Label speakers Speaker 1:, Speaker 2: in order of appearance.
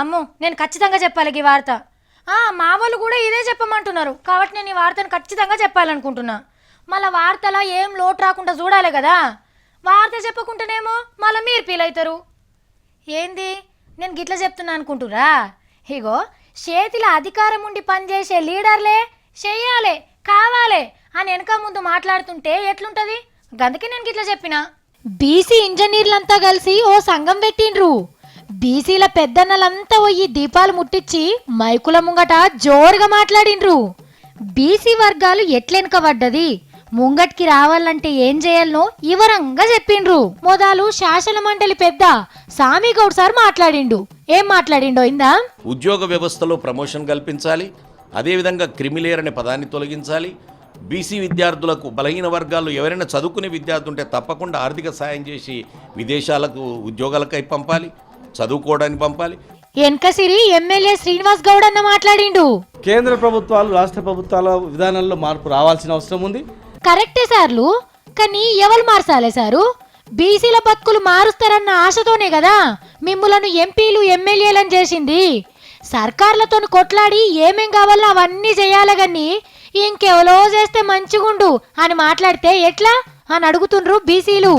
Speaker 1: అమ్మో నేను ఖచ్చితంగా చెప్పాలి ఈ వార్త. మా వాళ్ళు కూడా ఇదే చెప్పమంటున్నారు కాబట్టి నేను ఈ వార్తను ఖచ్చితంగా చెప్పాలనుకుంటున్నా. మళ్ళీ వార్తలో ఏం లోటు రాకుండా చూడాలి కదా. వార్త చెప్పకుంటేనేమో మళ్ళీ మీరు ఫీల్ అవుతారు. ఏంది నేను గిట్లా చెప్తున్నా అనుకుంటురా? ఇగో చేతిలో అధికారం ఉండి పనిచేసే లీడర్లే చెయ్యాలి కావాలి అని వెనక ముందు మాట్లాడుతుంటే ఎట్లుంటది? గందుకే నేను గిట్లా చెప్పిన. బీసీ ఇంజనీర్లంతా కలిసి ఓ సంఘం పెట్టిండ్రు. బీసీల పెద్దన్నలంతా పోయి దీపాలు ముట్టించి మైకుల ముంగట జోరుగా మాట్లాడిండ్రు. బీసీ వర్గాలు ఎట్లెనకబడ్డది, ముంగట్కి రావాలంటే ఏం చేయాలనో వివరంగా చెప్పిండ్రు. మొదలు శాసన మండలి పెద్ద సామిగౌడ్ సార్ మాట్లాడిండు. ఏం మాట్లాడిండో ఇందా?
Speaker 2: ఉద్యోగ వ్యవస్థలో ప్రమోషన్ కల్పించాలి, అదేవిధంగా క్రిమిలేయర్ అనే పదాన్ని తొలగించాలి. బీసీ విద్యార్థులకు, బలహీన వర్గాల్లో ఎవరైనా చదువుకునే విద్యార్థి ఉంటే తప్పకుండా ఆర్థిక సాయం చేసి విదేశాలకు ఉద్యోగాలకై పంపాలి, చదువుకోవడానికి పంపాలి.
Speaker 1: ఎన్కసిరి ఎమ్మెల్యే శ్రీనివాస్ గౌడ్ అన్న మాట్లాడిండు.
Speaker 3: కేంద్ర ప్రభుత్వాలు రాష్ట్ర ప్రభుత్వాల విధానంలో మార్పు రావాల్సిన అవసరం ఉంది.
Speaker 1: కరెక్టే సార్లు, కానీ ఎవరు మార్చాలే సారు? బీసీల బతుకులు మారుస్తారన్న ఆశతోనే కదా మిమ్ములను ఎంపీలు ఎమ్మెల్యేలను చేసింది. సర్కార్లతో కొట్లాడి ఏమేం కావాలో అవన్నీ చేయాలి గాని ఇంకెవరో చేస్తే మంచిగుండు అని మాట్లాడితే ఎట్లా అని అడుగుతుండ్రు బీసీలు.